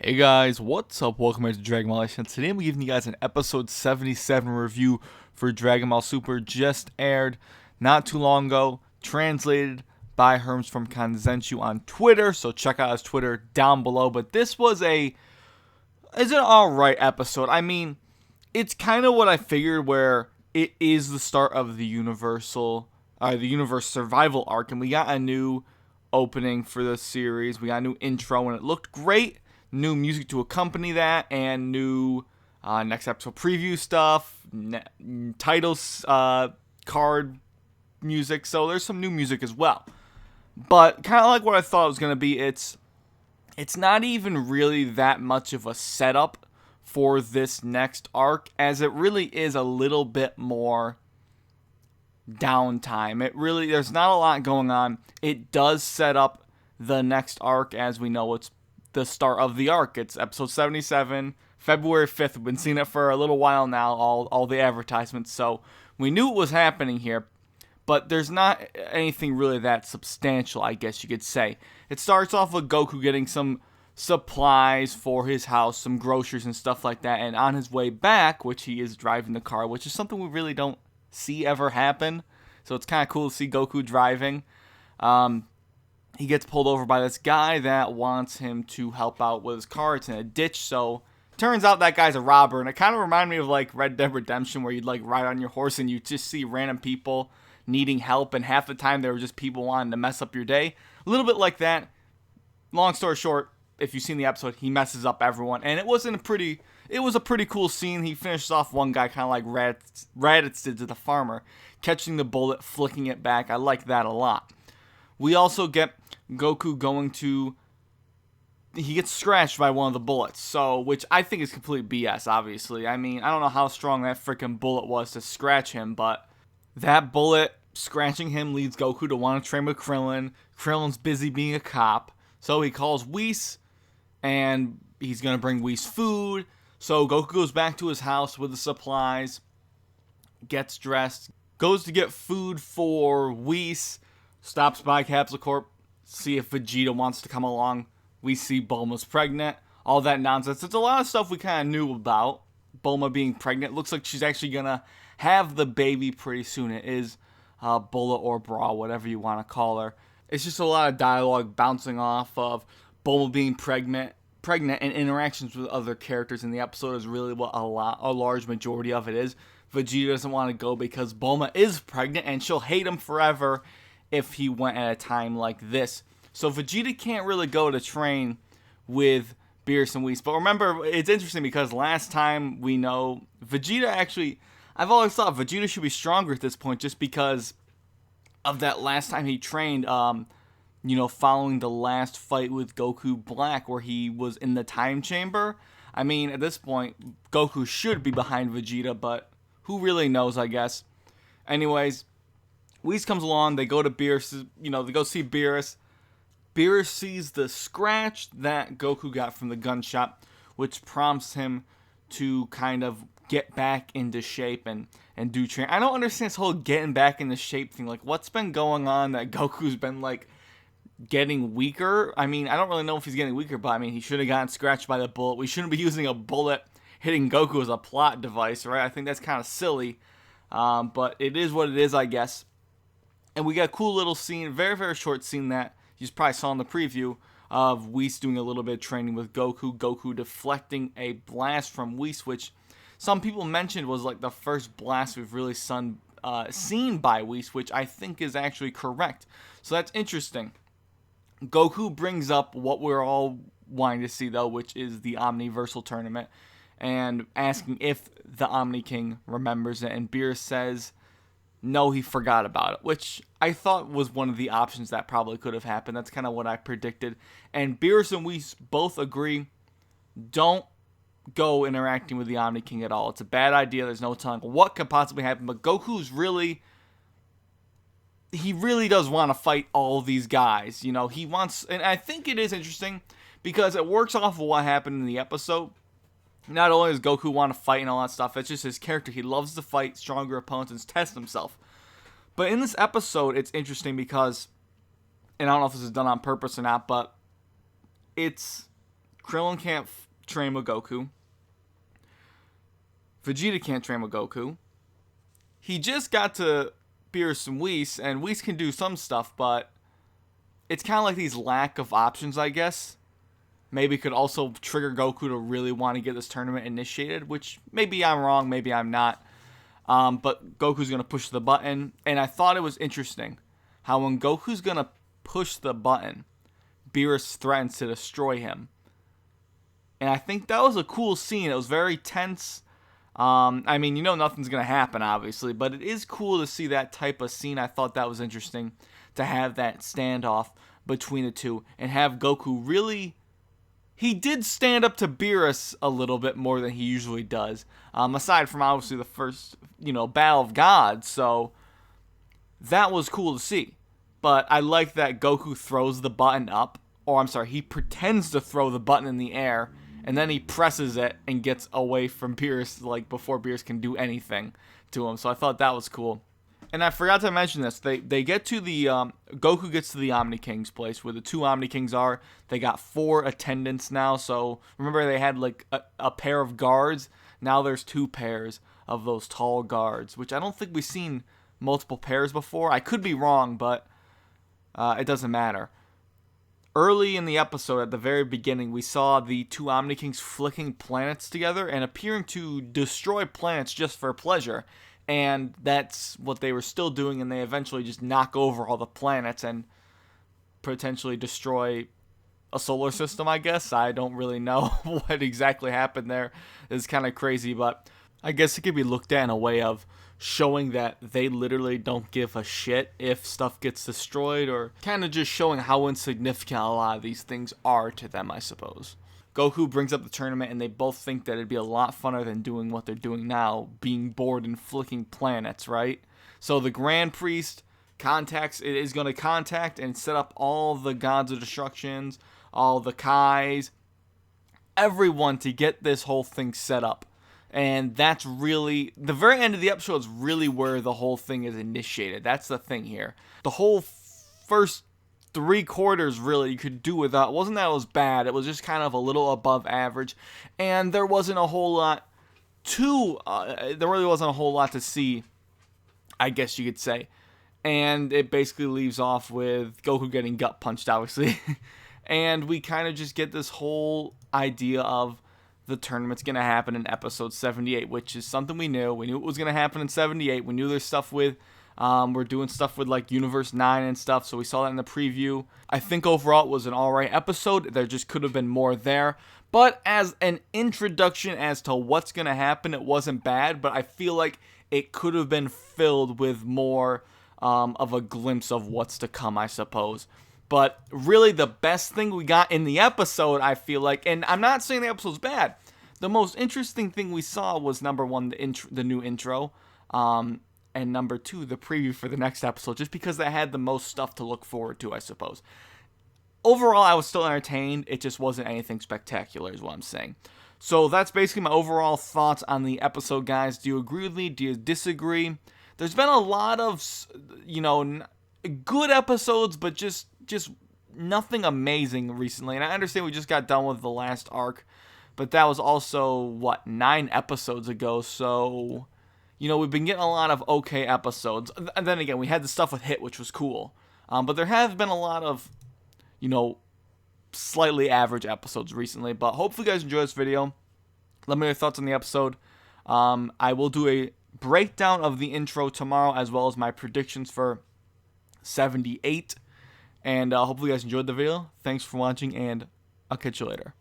Hey guys, what's up? Welcome back to Dragon Ball Legends. Today I'm giving you guys an episode 77 review for Dragon Ball Super. Just aired not too long ago, translated by Herms from Kanzenshu on Twitter, so check out his Twitter down below. But this was it's an alright episode. I mean, it's kind of what I figured, where it is the start of the universe survival arc, and we got a new opening for the series. We got a new intro, and it looked great. New music to accompany that, and new next episode preview stuff, titles, card music. So there's some new music as well. But kind of like what I thought it was gonna be, it's not even really that much of a setup for this next arc, as it really is a little bit more downtime. There's not a lot going on. It does set up the next arc, as we know it's the start of the arc. It's episode 77, February 5th. We've been seeing it for a little while now, all the advertisements, so we knew it was happening here, but there's not anything really that substantial, I guess you could say. It starts off with Goku getting some supplies for his house, some groceries and stuff like that, and on his way back, which he is driving the car, which is something we really don't see ever happen, so it's kind of cool to see Goku driving. He gets pulled over by this guy that wants him to help out with his car. It's in a ditch, so turns out that guy's a robber, and it kind of reminded me of like Red Dead Redemption, where you'd like ride on your horse and you just see random people needing help, and half the time they were just people wanting to mess up your day. A little bit like that. Long story short, if you've seen the episode, he messes up everyone, and it was a pretty cool scene. He finishes off one guy kind of like Raditz did to the farmer, catching the bullet, flicking it back. I like that a lot. We also get Goku he gets scratched by one of the bullets, which I think is complete BS, obviously. I mean, I don't know how strong that freaking bullet was to scratch him, but that bullet scratching him leads Goku to want to train with Krillin. Krillin's busy being a cop, so he calls Whis, and he's going to bring Whis food. So Goku goes back to his house with the supplies, gets dressed, goes to get food for Whis, stops by Capsule Corp, see if Vegeta wants to come along. We see Bulma's pregnant, all that nonsense. It's a lot of stuff we kind of knew about. Bulma being pregnant. Looks like she's actually going to have the baby pretty soon. It is Bulla or Bra, whatever you want to call her. It's just a lot of dialogue bouncing off of Bulma being pregnant, and interactions with other characters in the episode is really what a large majority of it is. Vegeta doesn't want to go because Bulma is pregnant, and she'll hate him forever if he went at a time like this. So Vegeta can't really go to train with Beerus and Whis. But remember, it's interesting because last time we know Vegeta actually, I've always thought Vegeta should be stronger at this point, just because of that last time he trained, following the last fight with Goku Black, where he was in the time chamber. I mean, at this point, Goku should be behind Vegeta, but who really knows, I guess. Anyways, Whis comes along, they go to Beerus, they go see Beerus. Beerus sees the scratch that Goku got from the gunshot, which prompts him to kind of get back into shape and do train. I don't understand this whole getting back into shape thing. Like, what's been going on that Goku's been, like, getting weaker? I mean, I don't really know if he's getting weaker, but, I mean, he should have gotten scratched by the bullet. We shouldn't be using a bullet hitting Goku as a plot device, right? I think that's kind of silly, but it is what it is, I guess. And we got a cool little scene, very, very short scene that you probably saw in the preview, of Whis doing a little bit of training with Goku. Goku deflecting a blast from Whis, which some people mentioned was like the first blast we've really seen by Whis, which I think is actually correct. So that's interesting. Goku brings up what we're all wanting to see, though, which is the Omniversal Tournament, and asking if the Omni King remembers it. And Beerus says no, he forgot about it, which I thought was one of the options that probably could have happened. That's kind of what I predicted. And Beerus and Whis both agree, don't go interacting with the Omni King at all. It's a bad idea. There's no telling what could possibly happen. But Goku's he really does want to fight all these guys. He wants, and I think it is interesting because it works off of what happened in the episode. Not only does Goku want to fight and all that stuff, it's just his character. He loves to fight stronger opponents and test himself. But in this episode, it's interesting because, and I don't know if this is done on purpose or not, but it's Krillin can't train with Goku. Vegeta can't train with Goku. He just got to Beerus and Whis, and Whis can do some stuff, but it's kind of like these lack of options, I guess. Maybe could also trigger Goku to really want to get this tournament initiated, which maybe I'm wrong, maybe I'm not. But Goku's going to push the button, and I thought it was interesting how when Goku's going to push the button, Beerus threatens to destroy him. And I think that was a cool scene. It was very tense. I mean, nothing's going to happen, obviously, but it is cool to see that type of scene. I thought that was interesting to have that standoff between the two and have Goku really... He did stand up to Beerus a little bit more than he usually does, aside from obviously the first, Battle of Gods, so that was cool to see. But I like that Goku throws the button up, or I'm sorry, he pretends to throw the button in the air, and then he presses it and gets away from Beerus, like, before Beerus can do anything to him. So I thought that was cool. And I forgot to mention this. They get to the... Goku gets to the Omni King's place where the two Omni Kings are. They got 4 attendants now. So remember they had, like, a pair of guards. Now there's 2 pairs of those tall guards, which I don't think we've seen multiple pairs before. I could be wrong, but it doesn't matter. Early in the episode, at the very beginning, we saw the 2 Omni Kings flicking planets together and appearing to destroy planets just for pleasure. And that's what they were still doing, and they eventually just knock over all the planets and potentially destroy a solar system, I guess. I don't really know what exactly happened there. It's kind of crazy, but I guess it could be looked at in a way of showing that they literally don't give a shit if stuff gets destroyed, or kind of just showing how insignificant a lot of these things are to them, I suppose. Goku brings up the tournament, and they both think that it'd be a lot funner than doing what they're doing now, being bored and flicking planets, right? So the Grand Priest is going to contact and set up all the Gods of Destructions, all the Kais, everyone to get this whole thing set up. And that's really, the very end of the episode is really where the whole thing is initiated. That's the thing here. The whole first 3/4 really you could do without. It wasn't that it was bad. It was just kind of a little above average. And there wasn't a whole lot there really wasn't a whole lot to see, I guess you could say. And it basically leaves off with Goku getting gut punched, obviously. And we kind of just get this whole idea of the tournament's going to happen in episode 78, which is something we knew. We knew it was going to happen in 78. We knew there's stuff with, we're doing stuff with like Universe 9 and stuff, so we saw that in the preview. I think overall it was an alright episode. There just could have been more there. But as an introduction as to what's going to happen, it wasn't bad, but I feel like it could have been filled with more of a glimpse of what's to come, I suppose. But really the best thing we got in the episode, I feel like, and I'm not saying the episode's bad, the most interesting thing we saw was number 1, the new intro, and number 2, the preview for the next episode, just because they had the most stuff to look forward to, I suppose. Overall, I was still entertained. It just wasn't anything spectacular is what I'm saying. So that's basically my overall thoughts on the episode, guys. Do you agree with me? Do you disagree? There's been a lot of, good episodes, but just nothing amazing recently. And I understand we just got done with the last arc, but that was also, 9 episodes ago. So, we've been getting a lot of okay episodes. And then again, we had the stuff with Hit, which was cool. But there have been a lot of, slightly average episodes recently. But hopefully you guys enjoy this video. Let me know your thoughts on the episode. I will do a breakdown of the intro tomorrow, as well as my predictions for 78. And hopefully you guys enjoyed the video. Thanks for watching, and I'll catch you later.